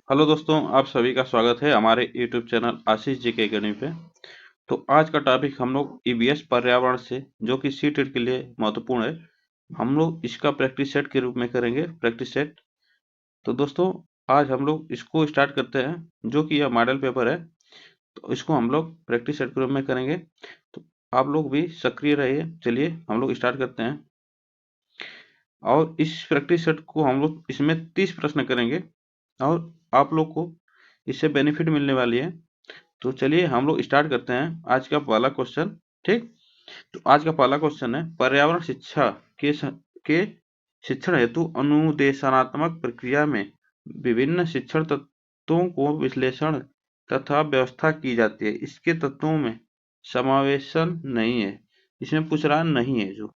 Hello दोस्तों, आप सभी का स्वागत है हमारे यूट्यूब चैनल आशीष जी के एकेडमी पे। तो आज का टॉपिक हम लोग ईवीएस पर्यावरण से, जो कि सीटेट के लिए महत्वपूर्ण है, हम लोग इसका प्रैक्टिस सेट के रूप में करेंगे। Practice set. तो दोस्तों, आज हम लोग इसको स्टार्ट करते हैं, जो कि यह मॉडल पेपर है। तो इसको हम लोग प्रैक्टिस सेट के रूप में करेंगे। तो आप लोग भी सक्रिय रहिए। चलिए हम लोग स्टार्ट करते हैं। और इस प्रैक्टिस सेट को हम लोग इसमें 30 प्रश्न करेंगे और आप लोग को इससे बेनिफिट मिलने वाली है। तो चलिए हम लोग स्टार्ट करते हैं आज का पहला क्वेश्चन। ठीक। तो आज का पहला क्वेश्चन है, पर्यावरण शिक्षा के शिक्षण हेतु अनुदेशात्मक प्रक्रिया में विभिन्न शिक्षण तत्वों को विश्लेषण तथा व्यवस्था की जाती है। इसके तत्वों में समावेशन नहीं है। इसमें पूछ रहा नहीं है जो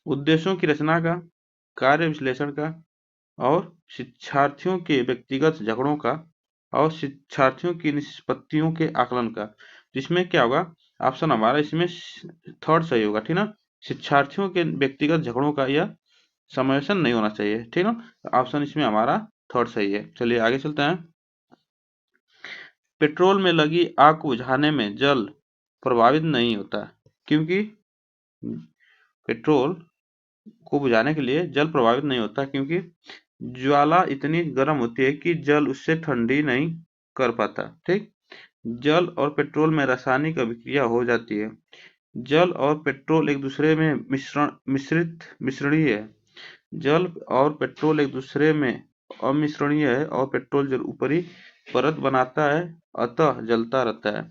उद्देश्यों की रचना का, कार्य विश्लेषण का, और शिक्षार्थियों के व्यक्तिगत झगड़ों का, और शिक्षार्थियों की निष्पत्तियों के आकलन का। जिसमें क्या होगा, ऑप्शन हमारा इसमें थर्ड सही होगा। ठीक ना। शिक्षार्थियों के व्यक्तिगत झगड़ों का यह समावेशन नहीं होना चाहिए। ठीक ना। ऑप्शन इसमें हमारा थर्ड सही है। चलिए आगे चलते हैं। पेट्रोल में लगी आग को बुझाने में जल प्रभावित नहीं होता, क्योंकि पेट्रोल को बुझाने के लिए जल प्रभावित नहीं होता, क्योंकि ज्वाला इतनी गर्म होती है कि जल उससे ठंडी नहीं कर पाता। ठीक। जल और पेट्रोल में रासायनिक अभिक्रिया हो जाती है। जल और पेट्रोल एक दूसरे में मिश्रणीय है। जल और पेट्रोल एक दूसरे में अमिश्रणीय है, और पेट्रोल जल ऊपरी परत बनाता है, अतः जलता रहता है।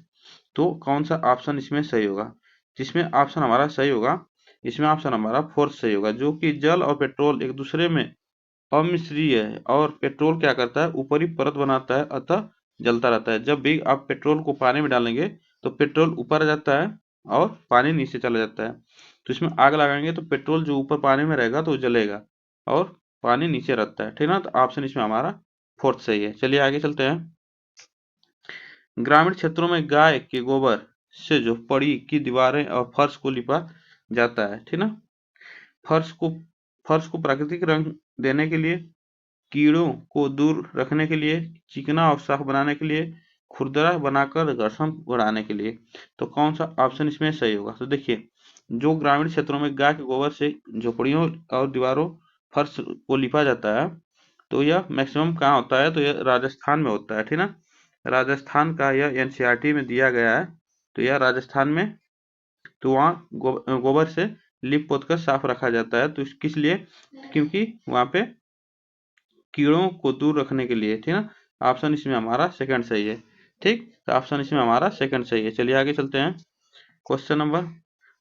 तो कौन सा ऑप्शन इसमें सही होगा? जिसमें ऑप्शन हमारा सही होगा, इसमें ऑप्शन हमारा फोर्थ सही होगा, जो कि जल और पेट्रोल एक दूसरे में अमिश्रीय है, और पेट्रोल क्या करता है, ऊपरी परत बनाता है, अतः जलता रहता है। जब भी आप पेट्रोल को पानी में डालेंगे तो पेट्रोल ऊपर आ जाता है और पानी नीचे चला जाता है। तो इसमें आग लगाएंगे तो पेट्रोल जो ऊपर पानी में रहेगा तो जलेगा, और पानी नीचे रहता है। ठीक ना। तो ऑप्शन इसमें हमारा फोर्थ सही है। चलिए आगे चलते हैं। ग्रामीण क्षेत्रों में गाय के गोबर से झोपड़ी की दीवारें और फर्श को लिपा जाता है। ठीक ना। फर्श को फर्श को प्राकृतिक रंग देने के लिए, कीड़ों को दूर रखने के लिए, चिकना और साफ बनाने के लिए, खुरदरा बनाकर घर्षण बढ़ाने के लिए। तो कौन सा ऑप्शन इसमें सही होगा? तो देखिए, जो ग्रामीण क्षेत्रों में गाय के गोबर से झोपड़ियों और दीवारों, फर्श को लिपा जाता है, तो यह मैक्सिमम कहाँ होता है? तो यह राजस्थान में होता है। ठीक ना। राजस्थान का यह एनसीईआरटी में दिया गया है। तो यह राजस्थान में, तो वहाँ गोबर से लिप पोत कर साफ रखा जाता है। तो किस लिए? क्योंकि वहाँ पे कीड़ों को दूर रखने के लिए। ठीक है। ऑप्शन इसमें हमारा सेकंड सही है। ठीक। तो ऑप्शन इसमें हमारा सेकंड सही है। चलिए आगे चलते हैं। क्वेश्चन नंबर,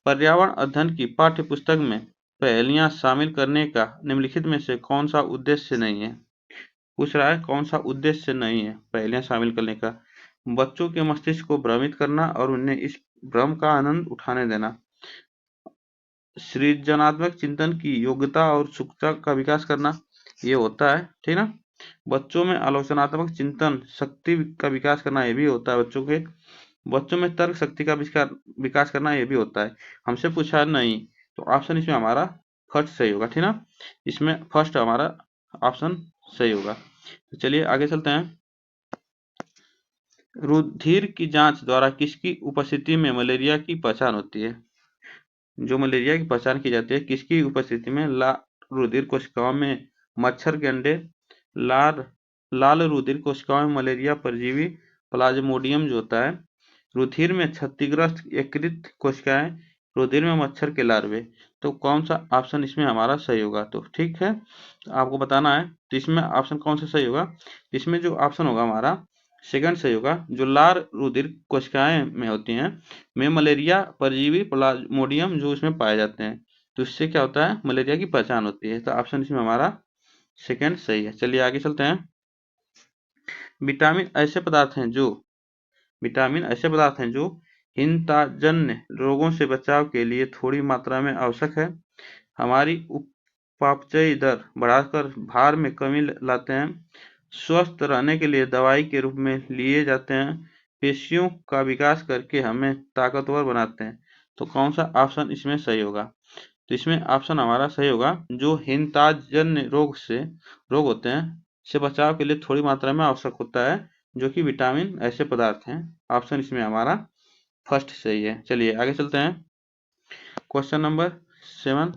पर्यावरण अध्ययन की पाठ्य पुस्तक में पहेलियां शामिल करने का निम्नलिखित में से कौन सा उद्देश्य नहीं है? पूछ रहा है कौन सा उद्देश्य नहीं है पहेलियां शामिल करने का। बच्चों के मस्तिष्क को भ्रमित करना और उन्हें इस भ्रम का आनंद उठाने देना, सृजनात्मक चिंतन की योग्यता और उत्सुकता का विकास करना, ये होता है। ठीक ना। बच्चों में आलोचनात्मक चिंतन शक्ति का विकास करना, ये भी होता है बच्चों के। बच्चों में तर्क शक्ति का विकास करना, ये भी होता है। हमसे पूछा नहीं, तो ऑप्शन इसमें हमारा फर्स्ट सही होगा। ठीक ना। इसमें फर्स्ट हमारा ऑप्शन सही होगा। तो चलिए आगे चलते हैं। रुधिर की जांच द्वारा किसकी उपस्थिति में मलेरिया की पहचान होती है? जो मलेरिया की पहचान की जाती है किसकी उपस्थिति में? रुधिर कोशिकाओं में मच्छर के अंडे, लाल लाल रुधिर कोशिकाओं में मलेरिया परजीवी प्लाज्मोडियम जो होता है, रुधिर में क्षतिग्रस्त यकृत कोशिकाएं, रुधिर में मच्छर के लार्वे। तो कौन सा ऑप्शन इसमें हमारा सही होगा? तो ठीक है, तो आपको बताना है। तो इसमें ऑप्शन कौन सा सही होगा? इसमें जो ऑप्शन होगा हमारा सेकंड सही होगा, जो लाल रुधिर कोशिकाएं में होती हैं, में मलेरिया परजीवी प्लाज्मोडियम जो इसमें पाए जाते हैं। तो इससे क्या होता है? मलेरिया की पहचान होती है। तो ऑप्शन इसमें हमारा सेकंड सही है। चलिए आगे चलते हैं। विटामिन ऐसे पदार्थ हैं जो विटामिन ऐसे पदार्थ हैं जो हिंताजन्य रोगों से बचाव के लिए थोड़ी मात्रा में आवश्यक है, हमारी उपापचय दर बढ़ाकर भार में कमी लाते हैं, स्वस्थ रहने के लिए दवाई के रूप में लिए जाते हैं, पेशियों का विकास करके हमें ताकतवर बनाते हैं। तो कौन सा ऑप्शन इसमें सही होगा? तो इसमें ऑप्शन हमारा सही होगा, जो हिंताजन्य रोग होते हैं, से बचाव के लिए थोड़ी मात्रा में आवश्यक होता है, जो कि विटामिन ऐसे पदार्थ हैं। ऑप्शन इसमें हमारा फर्स्ट सही है। चलिए आगे चलते हैं। क्वेश्चन नंबर 7,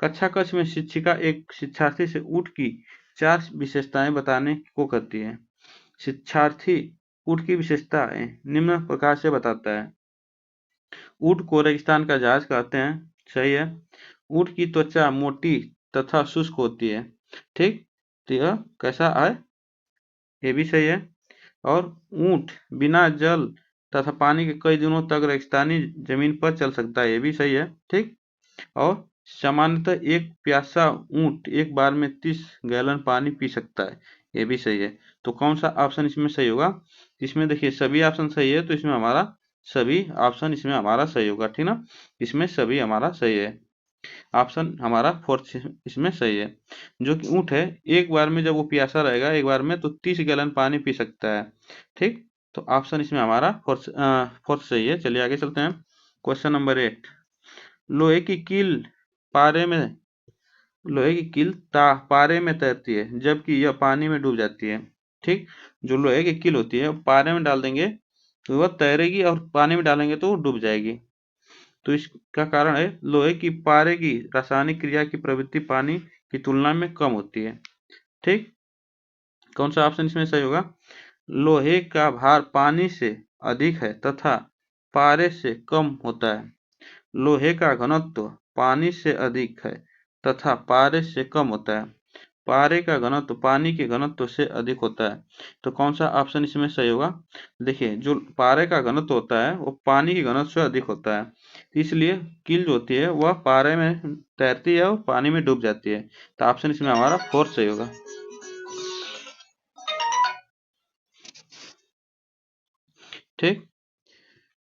कक्षा कक्ष में शिक्षिका एक शिक्षार्थी से ऊँट की 4 विशेषताएं बताने को कहती है। शिक्षार्थी ऊँट की विशेषताएं निम्न प्रकार से बताता है। ऊँट को रेगिस्तान का जहाज कहते हैं, सही है। ऊँट की त्वचा मोटी तथा शुष्क होती है, ठीक। तो यह कैसा है, ये भी सही है। और ऊँट बिना जल तथा पानी के कई दिनों तक रेगिस्तानी जमीन पर चल सकता है, ये भी सही है, ठीक। और सामान्यतः एक प्यासा ऊँट एक बार में 30 गैलन पानी पी सकता है, ये भी सही है। तो कौन सा ऑप्शन इसमें सही होगा? इसमें देखिए सभी ऑप्शन सही है, तो इसमें हमारा सभी ऑप्शन इसमें हमारा सही होगा, ठीक ना। इसमें सभी हमारा सही है। ऑप्शन हमारा फोर्थ इसमें सही है। जो कि ऊँट है एक बार में जब वो प्यासा रहेगा एक बार में तो 30 गैलन पानी पी सकता है, ठीक। तो ऑप्शन इसमें हमारा फोर्थ सही है। चलिए आगे चलते हैं। क्वेश्चन नंबर 8, लोहे की कील पारे में लोहे की कील पारे में तैरती है जबकि यह पानी में डूब जाती है, ठीक। जो लोहे की कील होती है पारे में डाल देंगे तो वह तैरेगी और पानी में डालेंगे तो वो डूब जाएगी। तो इसका कारण है लोहे की पारे की रासायनिक क्रिया की प्रवृत्ति पानी की तुलना में कम होती है, ठीक। कौन सा ऑप्शन इसमें सही होगा? लोहे का भार पानी से अधिक है तथा पारे से कम होता है। लोहे का घनत्व पानी से अधिक है तथा पारे से कम होता है। पारे का घनत्व पानी के घनत्व से अधिक होता है। तो कौन सा ऑप्शन इसमें सही होगा? देखिए जो पारे का घनत्व होता है वो पानी के घनत्व से अधिक होता है, इसलिए कील जो होती है वह पारे में तैरती है और पानी में डूब जाती है। तो ऑप्शन इसमें हमारा फोर्थ सही होगा, ठीक।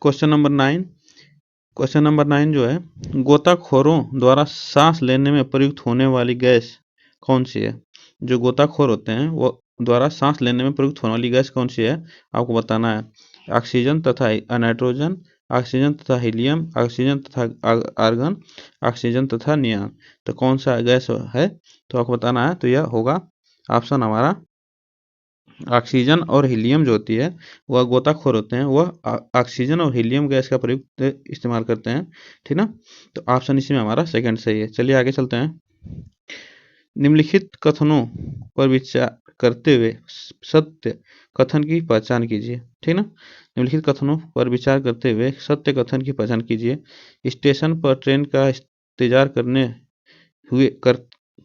क्वेश्चन नंबर 9, क्वेश्चन नंबर 9 जो है गोताखोरों द्वारा सांस लेने में प्रयुक्त होने वाली गैस कौन सी है? जो गोताखोर होते हैं वो द्वारा सांस लेने में प्रयुक्त होने वाली गैस कौन सी है, आपको बताना है। ऑक्सीजन तथा नाइट्रोजन, ऑक्सीजन तथा हीलियम, ऑक्सीजन तथा आर्गन, ऑक्सीजन तथा नियॉन। तो कौन सा गैस है तो आपको बताना है। तो यह होगा ऑप्शन हमारा ऑक्सीजन और हीलियम जो होती है वह गोताखोर होते हैं, वह ऑक्सीजन और हीलियम गैस का प्रयुक्त इस्तेमाल करते हैं, ठीक ना। तो ऑप्शन इसमें हमारा सेकंड सही है। चलिए आगे चलते हैं। निम्नलिखित कथनों पर विचार करते हुए सत्य कथन की पहचान कीजिए, ठीक ना। निम्नलिखित कथनों पर विचार करते हुए सत्य कथन की पहचान कीजिए। स्टेशन पर ट्रेन का इंतजार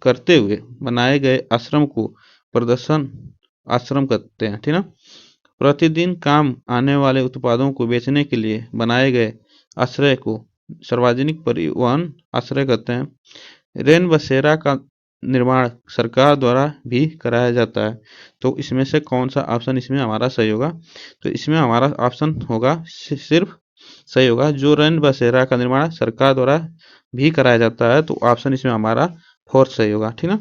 करते हुए बनाए गए आश्रम को प्रदर्शन आश्रम कहते हैं, ठीक ना। प्रतिदिन काम आने वाले उत्पादों को बेचने के लिए बनाए गए आश्रय को सार्वजनिक परिवहन आश्रय कहते हैं। रेन बसेरा का निर्माण सरकार द्वारा भी कराया जाता है। तो इसमें से कौन सा ऑप्शन इसमें हमारा सही होगा? तो इसमें हमारा ऑप्शन होगा सिर्फ सही होगा, जो रेन बसेरा का निर्माण सरकार द्वारा भी कराया जाता है। तो ऑप्शन इसमें हमारा फोर्थ सही होगा, ठीक ना।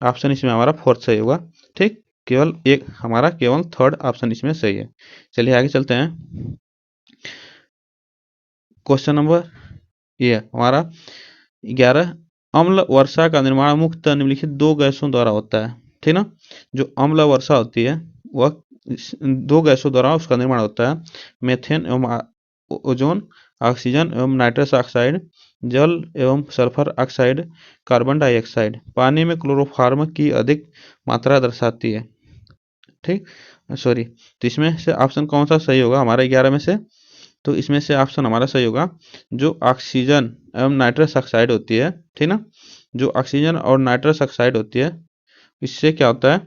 ऑप्शन इसमें हमारा फोर्थ सही होगा, ठीक। केवल एक हमारा केवल थर्ड ऑप्शन इसमें सही है। चलिए आगे चलते हैं। क्वेश्चन नंबर ये हमारा 11, अम्ल वर्षा का निर्माण मुख्यतः निम्नलिखित 2 गैसों द्वारा होता है, ठीक ना। जो अम्ल वर्षा होती है वह 2 गैसों द्वारा उसका निर्माण होता है, मेथेन एवं ओजोन, ऑक्सीजन एवं नाइट्रस ऑक्साइड, जल एवं सल्फर ऑक्साइड, कार्बन डाइऑक्साइड। पानी में क्लोरोफार्म की अधिक मात्रा दर्शाती है, ठीक। सॉरी, तो इसमें से ऑप्शन कौन सा सही होगा हमारा 11 में से? तो इसमें से ऑप्शन हमारा सही होगा जो ऑक्सीजन एवं नाइट्रस ऑक्साइड होती है, ठीक ना। जो ऑक्सीजन और नाइट्रस ऑक्साइड होती है इससे क्या होता है,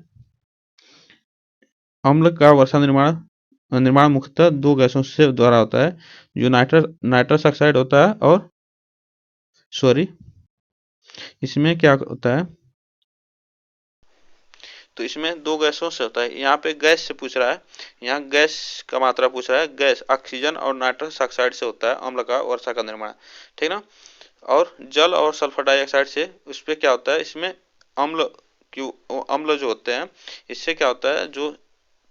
अम्ल का वर्षा निर्माण मुख्यतः 2 गैसों से द्वारा होता है, जो नाइट्रस ऑक्साइड होता है और सॉरी इसमें क्या होता है, तो इसमें 2 गैसों से होता है। यहाँ पे गैस से पूछ रहा है, यहाँ गैस का मात्रा पूछ रहा है। गैस ऑक्सीजन और नाइट्रस ऑक्साइड से होता है अम्ल का वर्षा का निर्माण, ठीक ना। और जल और सल्फर डाइऑक्साइड से उस पर क्या होता है, इसमें अम्ल जो होते हैं इससे क्या होता है, जो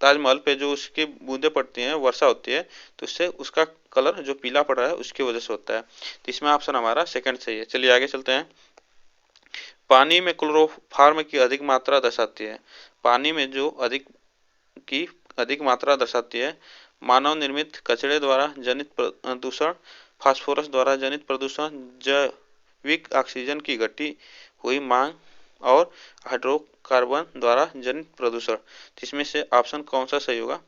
ताजमहल पे जो उसकी बूंदें पड़ती हैं वर्षा होती है तो उससे उसका कलर जो पीला पड़ रहा है उसकी वजह से होता है। तो इसमें ऑप्शन हमारा सेकंड सही है। चलिए आगे चलते हैं। पानी में क्लोरोफार्म की अधिक मात्रा दर्शाती है। पानी में जो अधिक मात्रा दर्शाती है। मानव निर्मित कचरे द्वारा जनित प्रदूषण, फास्फोरस द्वारा जनित प्रदूषण, जैविक ऑक्सीजन की घटी हुई मांग और हाइड्रोकार्बन द्वारा जनित प्रदूषण। तो इसमें से ऑप्शन कौन सा सही होगा?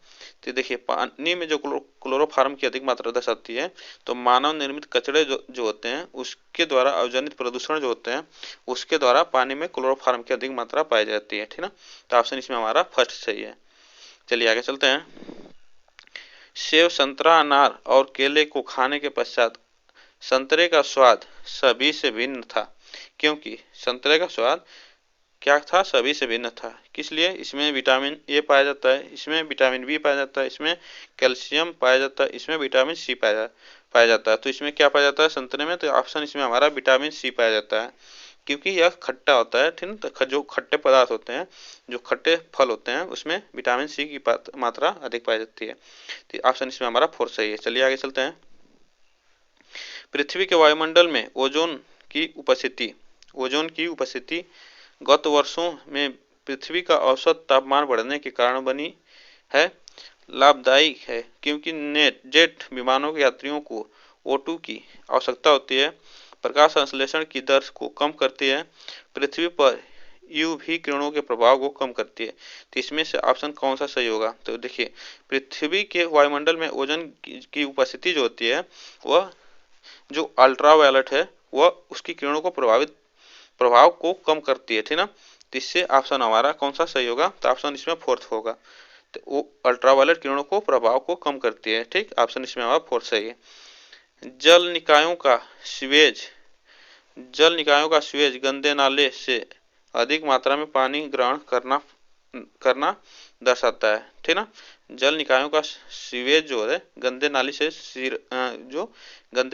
तो देखिए, पानी में जो क्लोरोफॉर्म की अधिक मात्रा दर्शाती है, तो मानव निर्मित कचरे जो होते हैं उसके द्वारा अवजनित प्रदूषण जो होते हैं उसके द्वारा पानी में क्लोरोफॉर्म की अधिक मात्रा पाई जाती है, ठीक ना। तो ऑप्शन इसमें हमारा फर्स्ट सही है। चलिए आगे चलते हैं। सेब, संतरा, अनार और केले को खाने के पश्चात संतरे का स्वाद सभी से भिन्न था, क्योंकि संतरे का स्वाद क्या था? सभी से भिन्न था। किस लिए? इसमें विटामिन ए पाया जाता है, इसमें विटामिन बी पाया जाता है, इसमें कैल्शियम पाया जाता है, इसमें विटामिन सी पाया जाता है। तो इसमें क्या पाया जाता है संतरे में? तो ऑप्शन इसमें हमारा विटामिन सी पाया जाता है, क्योंकि यह खट्टा होता है, ठीक है। जो खट्टे पदार्थ होते हैं, जो खट्टे फल होते हैं, उसमें विटामिन सी की मात्रा अधिक पाई जाती है। तो ऑप्शन इसमें हमारा फोर्थ सही है। चलिए आगे चलते हैं। पृथ्वी के वायुमंडल में ओजोन की उपस्थिति गत वर्षों में पृथ्वी का औसत तापमान बढ़ने के कारण बनी है। लाभदायी है, क्योंकि जेट विमानों के यात्रियों को O2 की आवश्यकता होती है। प्रकाश संश्लेषण की दर को कम करती है। पृथ्वी पर UV किरणों के प्रभाव को कम करती है। तो इसमें से ऑप्शन कौन सा सही होगा? तो देखिए, पृथ्वी के वायुमंडल में ओजोन की उपस्थिति जो होती है, वह जो अल्ट्रावायलेट है, वह उसकी किरणों को प्रभाव को कम करती है, ठीक ना। तो इससे ऑप्शन हमारा कौन सा सही होगा? तो ऑप्शन इसमें फोर्थ होगा। तो वो अल्ट्रावायलेट किरणों को प्रभाव को कम करती है, ठीक। ऑप्शन इसमें हमारा फोर्थ सही है। जल निकायों का सीवेज गंदे नाले से अधिक मात्रा में पानी ग्रहण करना दर्शाता है, ठीक ना। जल निकायों का सीवेज जो है गंदे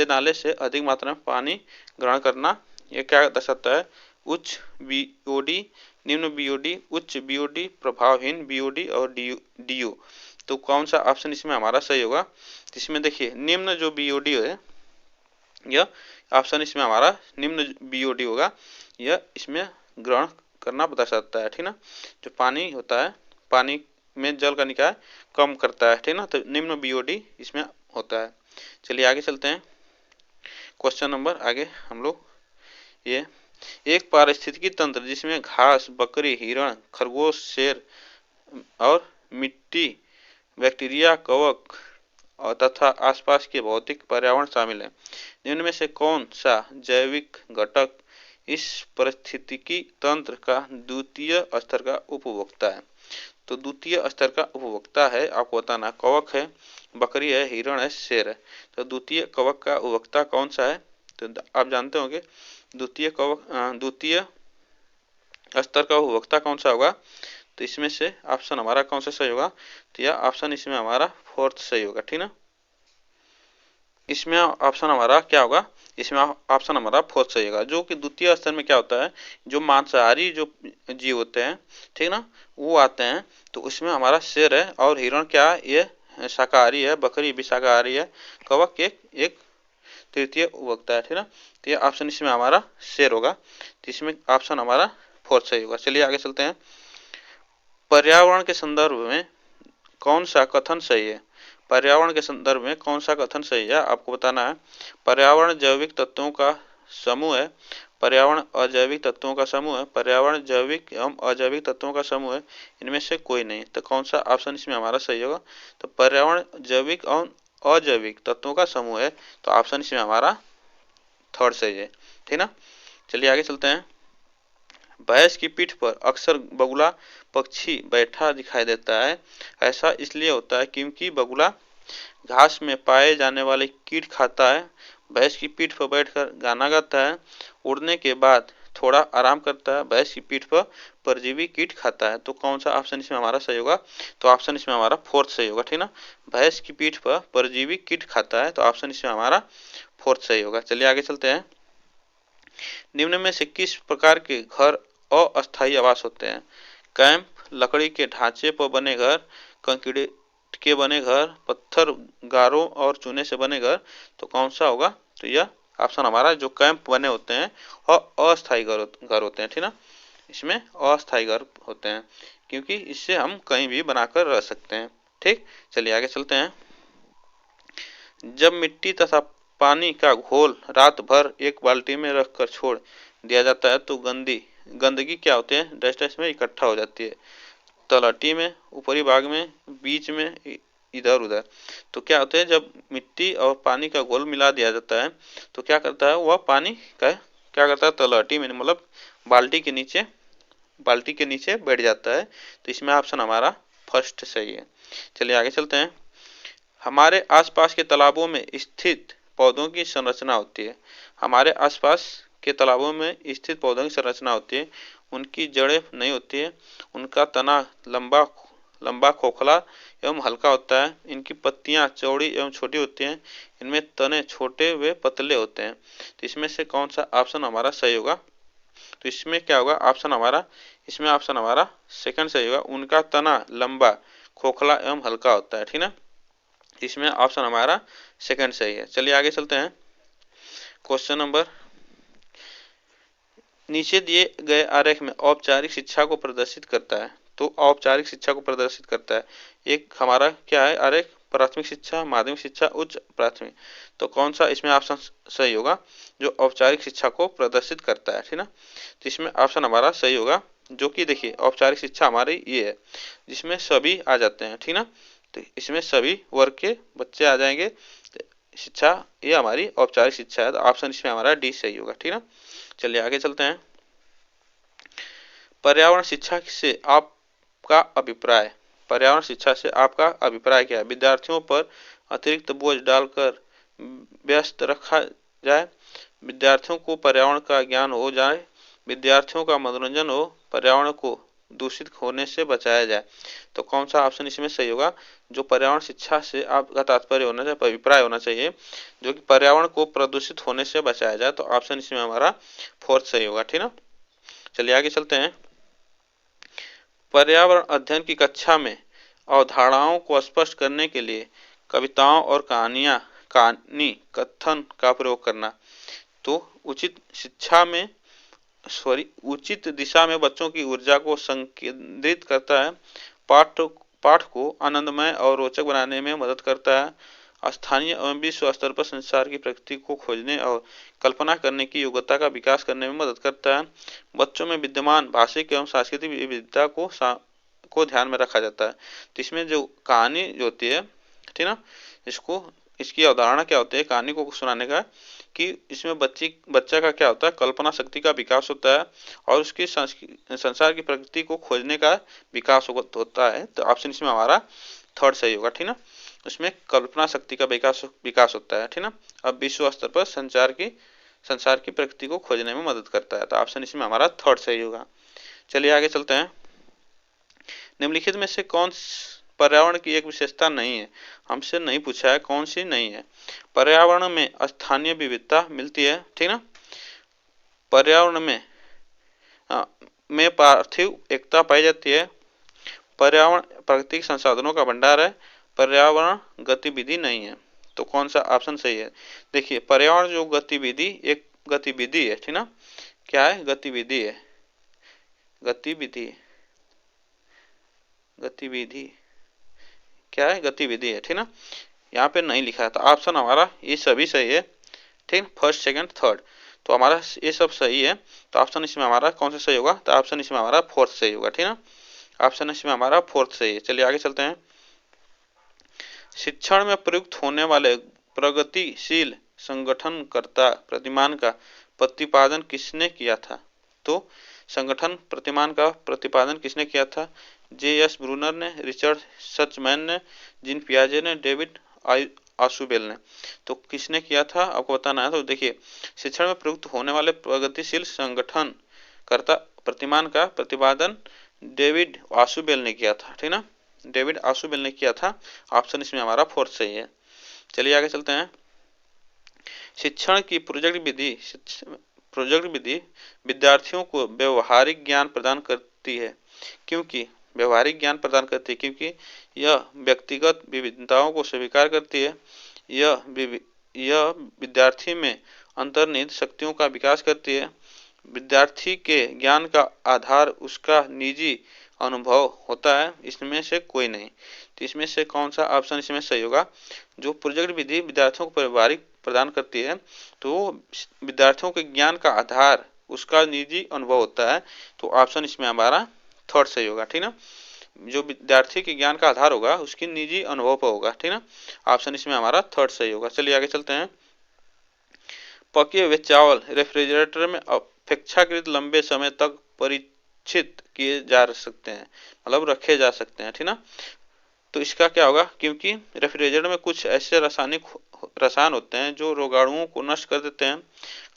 नाले से अधिक मात्रा में पानी ग्रहण करना, ये क्या दर्शाता है? उच्च बीओडी, निम्न बीओडी, उच्च बीओडी, प्रभावहीन बीओडी और DU। तो कौन सा ऑप्शन इसमें हमारा सही होगा? इसमें देखिए, निम्न जो बीओडी है, यह ऑप्शन इसमें हमारा निम्न बीओडी होगा। यह इसमें ग्रहण करना दर्शाता है, ठीक ना। जो पानी होता है, पानी में जल का निकाय कम करता है, ठीक ना। तो निम्न बीओडी इसमें होता है। चलिए आगे चलते हैं। क्वेश्चन नंबर आगे हम लोग, ये एक पारिस्थितिकी तंत्र जिसमें घास, बकरी, हिरण, खरगोश, शेर और मिट्टी, बैक्टीरिया, कवक और तथा आसपास के भौतिक पर्यावरण शामिल है। निम्न में से कौन सा जैविक घटक इस पारिस्थितिकी तंत्र का द्वितीय स्तर का उपभोक्ता है? तो द्वितीय स्तर का उपभोक्ता है, आपको बताना, कवक है, बकरी है, हिरण है, शेर है। तो द्वितीय कवक का उपभोक्ता कौन सा है? तो आप जानते होंगे द्वितीय स्तर का उपभोक्ता कौन सा होगा? तो इसमें से ऑप्शन हमारा कौन सा सही होगा? तो यह ऑप्शन इसमें हमारा फोर्थ सही होगा, ठीक ना। इसमें ऑप्शन हमारा क्या होगा? इसमें ऑप्शन हमारा फोर्थ सही होगा। जो कि द्वितीय स्तर में क्या होता है, जो मांसाहारी जो जीव होते हैं, ठीक ना, वो आते हैं। तो उसमें हमारा शेर है और हिरण क्या है? ये शाकाहारी है, बकरी भी शाकाहारी है, कवक एक तृतीय उपभोक्ता है, ठीक ना। तो ये ऑप्शन इसमें हमारा शेर होगा। तो इसमें ऑप्शन हमारा फोर्थ सही होगा। चलिए आगे चलते हैं। पर्यावरण के संदर्भ में कौन सा कथन सही है? पर्यावरण के संदर्भ में कौन सा कथन सही है, आपको बताना है। पर्यावरण जैविक तत्वों का समूह है, पर्यावरण अजैविक तत्वों का समूह है, पर्यावरण जैविक एवं अजैविक तत्वों का समूह है, इनमें से कोई नहीं। तो कौन सा ऑप्शन इसमें हमारा सही होगा? तो पर्यावरण जैविक एवं अजैविक तत्वों का समूह है। तो ऑप्शन इसमें हमारा थर्ड सही है, ठीक ना। चलिए आगे चलते हैं। भैंस की पीठ पर अक्सर बगुला पक्षी बैठा दिखाई देता है। ऐसा इसलिए होता है क्योंकि बगुला घास में पाए जाने वाले कीट खाता है, भैंस की पीठ पर बैठकर गाना गाता है, उड़ने के बाद थोड़ा आराम करता है, भैंस की पीठ पर परजीवी कीट खाता है। तो कौन सा ऑप्शन इसमें हमारा सही होगा? तो ऑप्शन इसमें हमारा फोर्थ सही होगा, ठीक ना। भैंस की पीठ पर परजीवी कीट खाता है, तो ऑप्शन इसमें हमारा फोर्थ सही होगा। चलिए आगे चलते हैं। निम्न में से किस प्रकार के घर अस्थायी आवास होते हैं? कैंप, लकड़ी के ढांचे पर बने घर, कंक्रीट के बने घर, पत्थर, गारों और चूने से बने घर। तो कौन सा होगा? तो यह ऑप्शन हमारा जो कैंप बने होते हैं और अस्थायी घर होते हैं, ठीक ना। इसमें अस्थायी घर होते हैं। क्योंकि इससे हम कहीं भी बनाकर रह सकते हैं। ठीक, चलिए आगे चलते हैं। जब मिट्टी तथा पानी का घोल रात भर एक बाल्टी में रखकर छोड़ दिया जाता है तो गंदगी क्या होती है, डस्ट इसमें इकट्ठा हो जाती है, तलहटी में, ऊपरी भाग में, बीच में, इधर उधर। तो क्या होता है, जब मिट्टी और पानी का घोल मिला दिया जाता है तो क्या करता है, वह पानी का क्या करता है, तलहटी में मतलब बाल्टी के नीचे बैठ जाता है। तो इसमें ऑप्शन हमारा फर्स्ट सही है। चलिए आगे चलते हैं। हमारे आसपास के तालाबों में स्थित पौधों की संरचना होती है। हमारे आसपास के तालाबों में स्थित पौधों की संरचना होती है। उनकी जड़ें नहीं होती है, उनका तना लंबा खोखला एवं हल्का होता है, इनकी पत्तियां चौड़ी एवं छोटी होती हैं, इनमें तने छोटे व पतले होते हैं। तो इसमें से कौन सा ऑप्शन हमारा सही होगा, तो इसमें क्या होगा, इसमें ऑप्शन हमारा सेकंड सही होगा, उनका तना लंबा खोखला एवं हल्का होता है। ठीक ना, इसमें ऑप्शन हमारा सेकंड सही है। चलिए आगे चलते हैं। क्वेश्चन नंबर, नीचे दिए गए आरेख में औपचारिक शिक्षा को प्रदर्शित करता है। तो औपचारिक शिक्षा को प्रदर्शित करता है, एक हमारा क्या है आरेख, प्राथमिक शिक्षा, माध्यमिक शिक्षा, उच्च प्राथमिक। तो कौन सा इसमें ऑप्शन सही होगा, जो औपचारिक शिक्षा को प्रदर्शित करता है। ठीक ना, तो इसमें ऑप्शन हमारा सही होगा, जो कि देखिए औपचारिक शिक्षा हमारी ये है जिसमें सभी आ जाते हैं। ठीक ना, तो इसमें सभी वर्ग के बच्चे आ जाएंगे, शिक्षा ये हमारी औपचारिक शिक्षा है। तो ऑप्शन इसमें हमारा डी सही होगा। ठीक ना, चलिए आगे चलते हैं। पर्यावरण शिक्षा से आपका अभिप्राय, पर्यावरण शिक्षा से आपका अभिप्राय क्या है। विद्यार्थियों पर अतिरिक्त बोझ डालकर व्यस्त रखा जाए, विद्यार्थियों को पर्यावरण का ज्ञान हो जाए, विद्यार्थियों का मनोरंजन हो, पर्यावरण को दूषित होने से बचाया जाए। तो कौन सा ऑप्शन इसमें सही होगा, जो पर्यावरण शिक्षा से आपका तात्पर्य होना चाहिए, अभिप्राय होना चाहिए, जो कि पर्यावरण को प्रदूषित होने से बचाया जाए। तो ऑप्शन इसमें हमारा फोर्थ सही होगा। ठीक ना, चलिए आगे चलते हैं। पर्यावरण अध्ययन की कक्षा में अवधारणाओं को स्पष्ट करने के लिए कविताओं और कहानी कथन का प्रयोग करना। तो उचित दिशा में बच्चों की ऊर्जा को संकेंद्रित करता है, पाठ को आनंदमय और रोचक बनाने में मदद करता है, स्थानीय एवं विश्व स्तर पर संसार की प्रकृति को खोजने और कल्पना करने की योग्यता का विकास करने में मदद करता है, बच्चों में विद्यमान भाषिक एवं सांस्कृतिक विविधता को ध्यान में रखा जाता है। तो इसमें जो कहानी जो होती है, ठीक ना, इसकी अवधारणा क्या होती है कहानी को सुनाने का, कि इसमें बच्चा का क्या होता है, कल्पना शक्ति का विकास होता है और उसकी संसार की प्रकृति को खोजने का विकास होता है। तो ऑप्शन इसमें हमारा थर्ड सही होगा। ठीक ना, उसमें कल्पना शक्ति का विकास होता है। ठीक ना, अब विश्व स्तर पर संसार की प्रकृति को खोजने में मदद करता है। तो ऑप्शन इसमें हमारा थर्ड सही होगा। चलिए आगे चलते हैं। निम्नलिखित में से कौन पर्यावरण की एक विशेषता नहीं है, हमसे नहीं पूछा है कौन सी नहीं है। पर्यावरण में स्थानीय विविधता मिलती है। ठीक ना, पर्यावरण में पार्थिव एकता पाई जाती है, पर्यावरण प्राकृतिक संसाधनों का भंडार है, पर्यावरण गतिविधि नहीं है। तो कौन सा ऑप्शन सही है, देखिए पर्यावरण जो गतिविधि एक गतिविधि है। ठीक ना, क्या है, गतिविधि है, गतिविधि क्या है, गतिविधि है। ठीक ना, यहाँ पे नहीं लिखा है। तो ऑप्शन हमारा ये सभी सही है। ठीक, फर्स्ट सेकंड थर्ड, तो हमारा ये सब सही है। तो ऑप्शन इसमें हमारा कौन सा सही होगा, तो ऑप्शन इसमें हमारा फोर्थ सही होगा। ठीक ना, ऑप्शन इसमें हमारा फोर्थ सही है। चलिए आगे चलते हैं। शिक्षण में प्रयुक्त होने वाले प्रगतिशील संगठनकर्ता प्रतिमान का प्रतिपादन किसने किया था। तो संगठन प्रतिमान का प्रतिपादन किसने किया था, जे.एस. ब्रूनर ने, रिचर्ड सचमैन ने, जीन पियाजे ने, डेविड आशुबेल ने। तो किसने किया था आपको बताना है। तो देखिए, शिक्षण में प्रयुक्त होने वाले प्रगतिशील संगठन कर्ता प्रतिमान का प्रतिपादन डेविड आशुबेल ने किया था। ठीक ना, डेविड आशुबेल ने किया था। ऑप्शन इसमें हमारा फोर्थ सही है। चलिए आगे चलते हैं। शिक्षण की प्रोजेक्ट विधि विद्यार्थियों को व्यवहारिक ज्ञान प्रदान करती है, क्योंकि यह व्यक्तिगत विभिन्नताओं को स्वीकार करती है, यह विद्यार्थी में अंतर्निहित शक्तियों का विकास करती है, विद्यार्थी के ज्ञान का आधार उसका निजी अनुभव होता है, इसमें से कोई नहीं। तो इसमें से कौन सा ऑप्शन इसमें सही होगा? जो प्रोजेक्ट विधि विद्यार्थियों को व्यवहारिक प्रदान करती है, तो विद्यार्थियों के ज्ञान का आधार उसका निजी अनुभव होता है, तो ऑप्शन इसमें हमारा थर्ड सही होगा, ठीक ना। जो विद्यार्थी के ज्ञान का आधार होगा उसकी निजी अनुभव पर होगा, ठीक ना। ऑप्शन इसमें हमारा थर्ड सही होगा। चलिए आगे चलते हैं। पके हुए चावल रेफ्रिजरेटर में अपेक्षाकृत लंबे समय तक परिचित किए जा सकते हैं, मतलब रखे जा सकते हैं, ठीक ना। तो इसका क्या होगा? क्योंकि रेफ्रिजरेटर में कुछ ऐसे रसायन होते हैं जो रोगाणुओं को नष्ट कर देते हैं।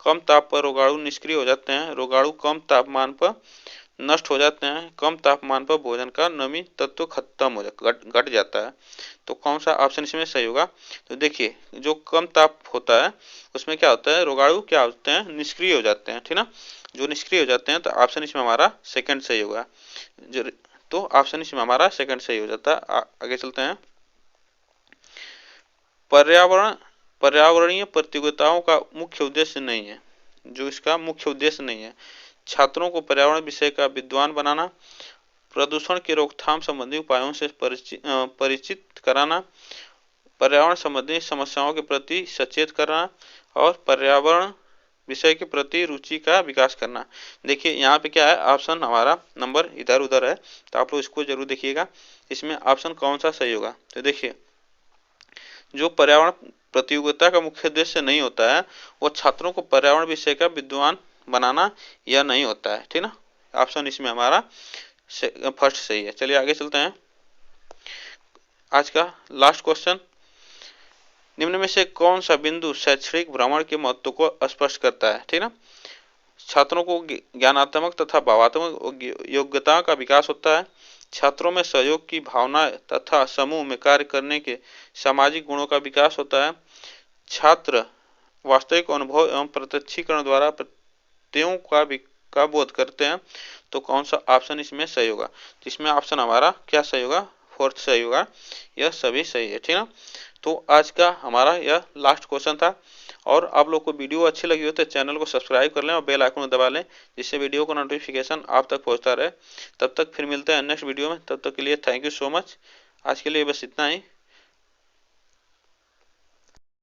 कम ताप पर रोगाणु निष्क्रिय हो जाते हैं। रोगाणु कम तापमान पर नष्ट हो जाते हैं। कम तापमान पर भोजन का नमी तत्व खत्म हो घट जाता है। तो कौन सा ऑप्शन इसमें सही होगा? तो देखिए, जो कम ताप होता है उसमें क्या होता है, रोगाणु क्या होते हैं, निष्क्रिय हो जाते हैं, ठीक ना। जो निष्क्रिय हो जाते हैं, तो ऑप्शन इसमें हमारा सेकंड सही होगा। तो ऑप्शन इसमें हमारा सेकंड सही हो जाता है। आगे चलते हैं। पर्यावरणीय प्रतियोगिताओं का मुख्य उद्देश्य नहीं है। जो इसका मुख्य उद्देश्य नहीं है, छात्रों को पर्यावरण विषय का विद्वान बनाना, प्रदूषण की रोकथाम संबंधी उपायों से परिचित कराना, पर्यावरण संबंधी समस्याओं के प्रति सचेत करना और पर्यावरण विषय के प्रति रुचि का विकास करना। देखिए यहाँ पे क्या है, ऑप्शन हमारा नंबर इधर उधर है, तो आप लोग इसको जरूर देखिएगा, इसमें ऑप्शन कौन सा सही होगा। तो देखिए, जो पर्यावरण प्रतियोगिता का मुख्य उद्देश्य नहीं होता है, वो छात्रों को पर्यावरण विषय का विद्वान बनाना यह नहीं होता है, ठीक ना। ऑप्शन इसमें हमारा फर्स्ट सही है। चलिए आगे चलते हैं। आज का लास्ट क्वेश्चन, निम्न में से कौन सा बिंदु शैक्षणिक भ्रमण के महत्व को स्पष्ट करता है, ठीक ना। छात्रों को ज्ञानात्मक तथा भावात्मक योग्यता का विकास होता है। छात्रों में सहयोग की भावना तथा समूह में कार्य करने के सामाजिक गुणों का विकास होता है। छात्र वास्तविक अनुभव एवं प्रत्यक्षीकरण द्वारा प्रत्ययों का बोध करते हैं। तो कौन सा ऑप्शन इसमें सही होगा? इसमें ऑप्शन हमारा क्या सही होगा? फोर्थ सही होगा। यह सभी सही है, ठीक ना। तो आज का हमारा यह लास्ट क्वेश्चन था। और आप लोग को वीडियो अच्छी लगी हो तो चैनल को सब्सक्राइब कर लें और बेल आइकन दबा लें, जिससे वीडियो का नोटिफिकेशन आप तक पहुंचता रहे। तब तक फिर मिलते हैं नेक्स्ट वीडियो में। तब तक के लिए थैंक यू सो मच। आज के लिए बस इतना ही।